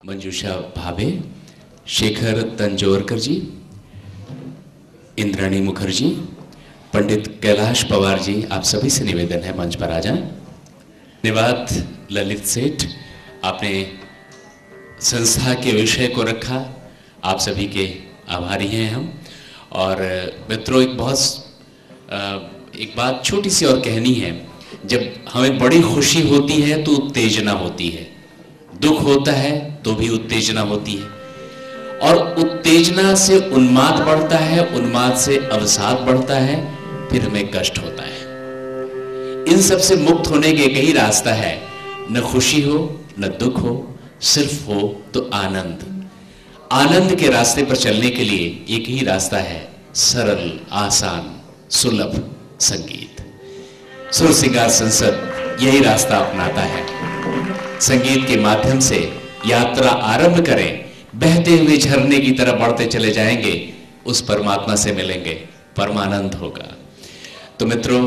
मंजूषा भावे, शेखर तंजोरकर जी, इंद्राणी मुखर्जी, पंडित कैलाश पवार जी, आप सभी से निवेदन है मंच पर आ जाएं। धन्यवाद ललित सेठ, आपने संस्था के विषय को रखा, आप सभी के आभारी हैं हम। और मित्रों, एक बात छोटी सी और कहनी है। जब हमें बड़ी खुशी होती है तो उत्तेजना होती है, दुख होता है तो भी उत्तेजना होती है, और उत्तेजना से उन्माद बढ़ता है, उन्माद से अवसाद बढ़ता है, फिर हमें कष्ट होता है। इन सब से मुक्त होने के एक ही रास्ता है, न खुशी हो न दुख हो, सिर्फ हो तो आनंद। आनंद के रास्ते पर चलने के लिए एक ही रास्ता है, सरल, आसान, सुलभ संगीत। सुर सिंगार संसद यही रास्ता अपनाता है। संगीत के माध्यम से यात्रा आरंभ करें, बहते हुए झरने की तरह बढ़ते चले जाएंगे, उस परमात्मा से मिलेंगे, परमानंद होगा। तो मित्रों,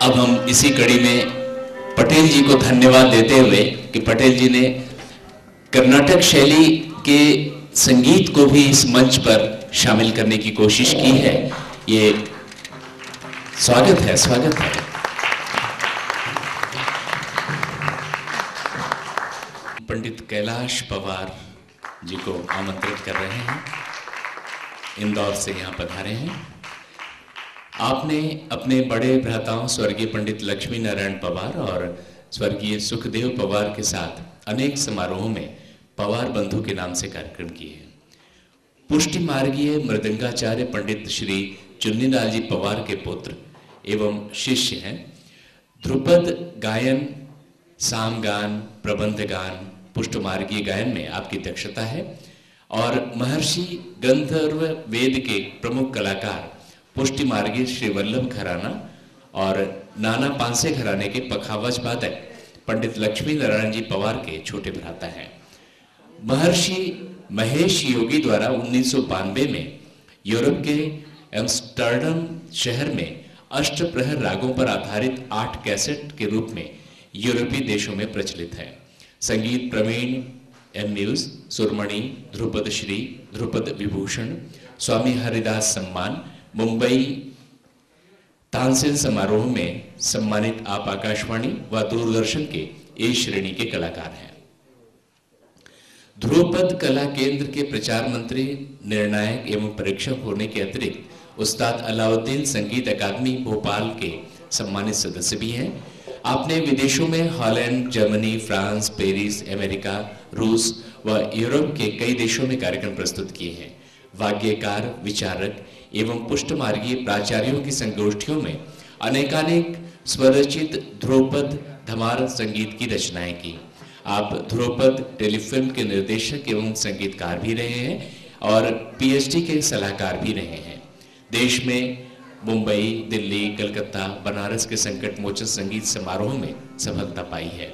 अब हम इसी कड़ी में पटेल जी को धन्यवाद देते हुए कि पटेल जी ने कर्नाटक शैली के संगीत को भी इस मंच पर शामिल करने की कोशिश की है। ये स्वागत है, स्वागत है। पंडित कैलाश पवार जी को आमंत्रित कर रहे हैं, इंदौर से यहाँ पधारे हैं। आपने अपने बड़े भ्राताओं स्वर्गीय पंडित लक्ष्मी नारायण पवार और स्वर्गीय सुखदेव पवार के साथ अनेक समारोहों में पवार बंधु के नाम से कार्यक्रम किए हैं। पुष्टि मार्गीय मृदंगाचार्य पंडित श्री चुन्नीलाल जी पवार के पुत्र एवं शिष्य हैं। ध्रुपद गायन, सामगान, प्रबंध गान, पुष्टमार्गीय गायन में आपकी दक्षता है और महर्षि गंधर्व वेद के प्रमुख कलाकार पुष्टि मार्गीय श्री वल्लभ घराना और नाना पांसे घराने के पखावज वादक पंडित लक्ष्मी नारायण जी पवार के छोटे भ्राता हैं। महर्षि महेश योगी द्वारा 1992 में यूरोप के एम्स्टर्डम शहर में अष्टप्रहर रागों पर आधारित 8 कैसेट के रूप में यूरोपीय देशों में प्रचलित है। संगीत प्रवीण एम म्यूज, सुरमणि, ध्रुपद श्री, ध्रुपद विभूषण, स्वामी हरिदास सम्मान, मुंबई तानसेन समारोह में सम्मानित आप आकाशवाणी व दूरदर्शन के ए श्रेणी के कलाकार हैं। ध्रुपद कला केंद्र के प्रचार मंत्री, निर्णायक एवं परीक्षक होने के अतिरिक्त उस्ताद अलाउद्दीन संगीत अकादमी भोपाल के सम्मानित सदस्य भी हैं। आपने विदेशों में Holland, Germany, France, Paris, America, रूस व यूरोप के कई देशों में कार्यक्रम प्रस्तुत किए हैं। वाद्यकार, विचारक एवं पुष्टमार्गीय प्राचार्यों की संगोष्ठियों में अनेकानेक स्वरचित ध्रुपद धमार संगीत की रचनाएं की। आप ध्रुपद टेलीफिल्म के निर्देशक एवं संगीतकार भी रहे हैं और पीएचडी के सलाहकार भी रहे हैं। देश में मुंबई, दिल्ली, कलकत्ता, बनारस के संकट मोचन संगीत समारोह में सफलता पाई है।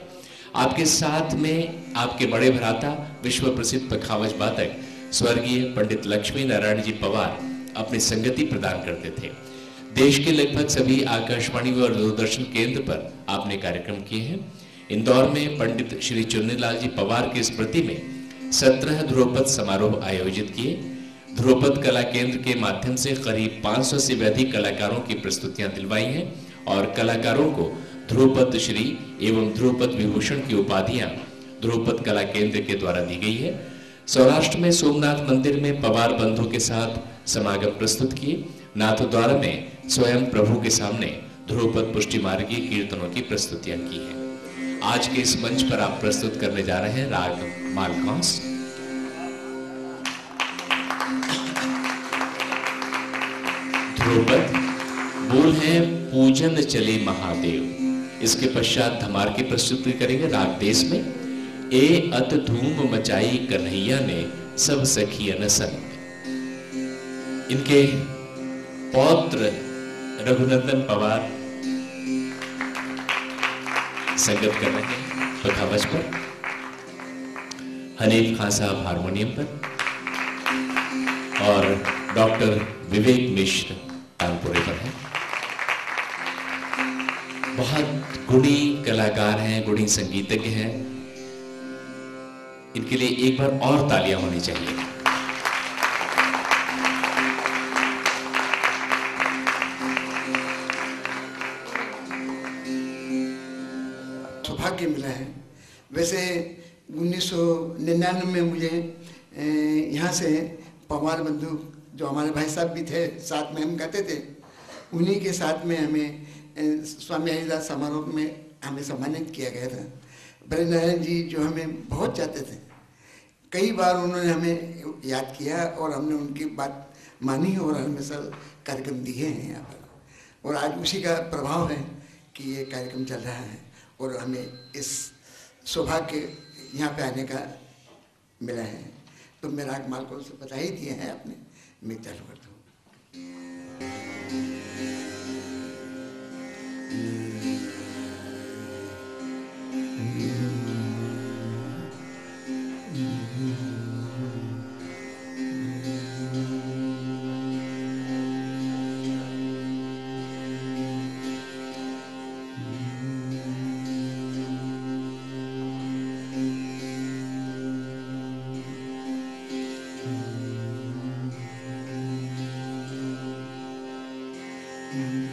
आपके साथ में आपके बड़े भ्राता विश्व प्रसिद्ध पखावज वादक स्वर्गीय पंडित लक्ष्मी नारायण जी पवार अपनी संगति प्रदान करते थे। देश के लगभग सभी आकाशवाणी और दूरदर्शन केंद्र पर आपने कार्यक्रम किए हैं। इंदौर में पंडित श्री चुन्नीलाल जी पवार की स्मृति में 17 ध्रुपद समारोह आयोजित किए। ध्रुपद कला केंद्र के माध्यम से करीब 500 से भी अधिक कलाकारों की प्रस्तुतियां दिलवाई हैं और कलाकारों को ध्रुपद श्री एवं ध्रुपद विभूषण की उपाधियां ध्रुपद कला केंद्र के द्वारा दी गई है। सौराष्ट्र में सोमनाथ मंदिर में पवार बंधु के साथ समागम प्रस्तुत किए। नाथद्वारा में स्वयं प्रभु के सामने ध्रुपद पुष्टि मार्गीय कीर्तनों की प्रस्तुतियां की हैं। आज के इस मंच पर आप प्रस्तुत करने जा रहे हैं राग मालकौंस। ध्रुपद बोल है पूजन चले महादेव। इसके पश्चात धमार की प्रस्तुति करेंगे राग देश में। ए अत धूम मचाई कन्हैया ने सब सखियन संग। इनके पौत्र रघुनंदन पवार संगत कर रहे हैं पखावज पर, हनीफ खान साहब हारमोनियम पर और डॉक्टर विवेक मिश्र तानपुरे पर हैं। बहुत गुणी कलाकार हैं, गुणी संगीतज्ञ हैं। इनके लिए एक बार और तालियां होनी चाहिए। सौभाग्य मिला है। वैसे 1999 में मुझे यहाँ से पवार बंधु जो हमारे भाई साहब भी थे, साथ में हम गाते थे, उन्हीं के साथ में हमें स्वामी हरिदास समारोह में हमें सम्मानित किया गया था। ब्रज नारायण जी जो हमें बहुत चाहते थे, कई बार उन्होंने हमें याद किया और हमने उनकी बात मानी और हमेशा कार्यक्रम दिए हैं यहाँ पर। और आज उसी का प्रभाव है कि ये कार्यक्रम चल रहा है और हमें इस सौभाग्य यहाँ पे आने का मिला है। तो मैं राग माल को बता ही दिए हैं आपने, मैं चालू कर दूँ। Mm-hmm.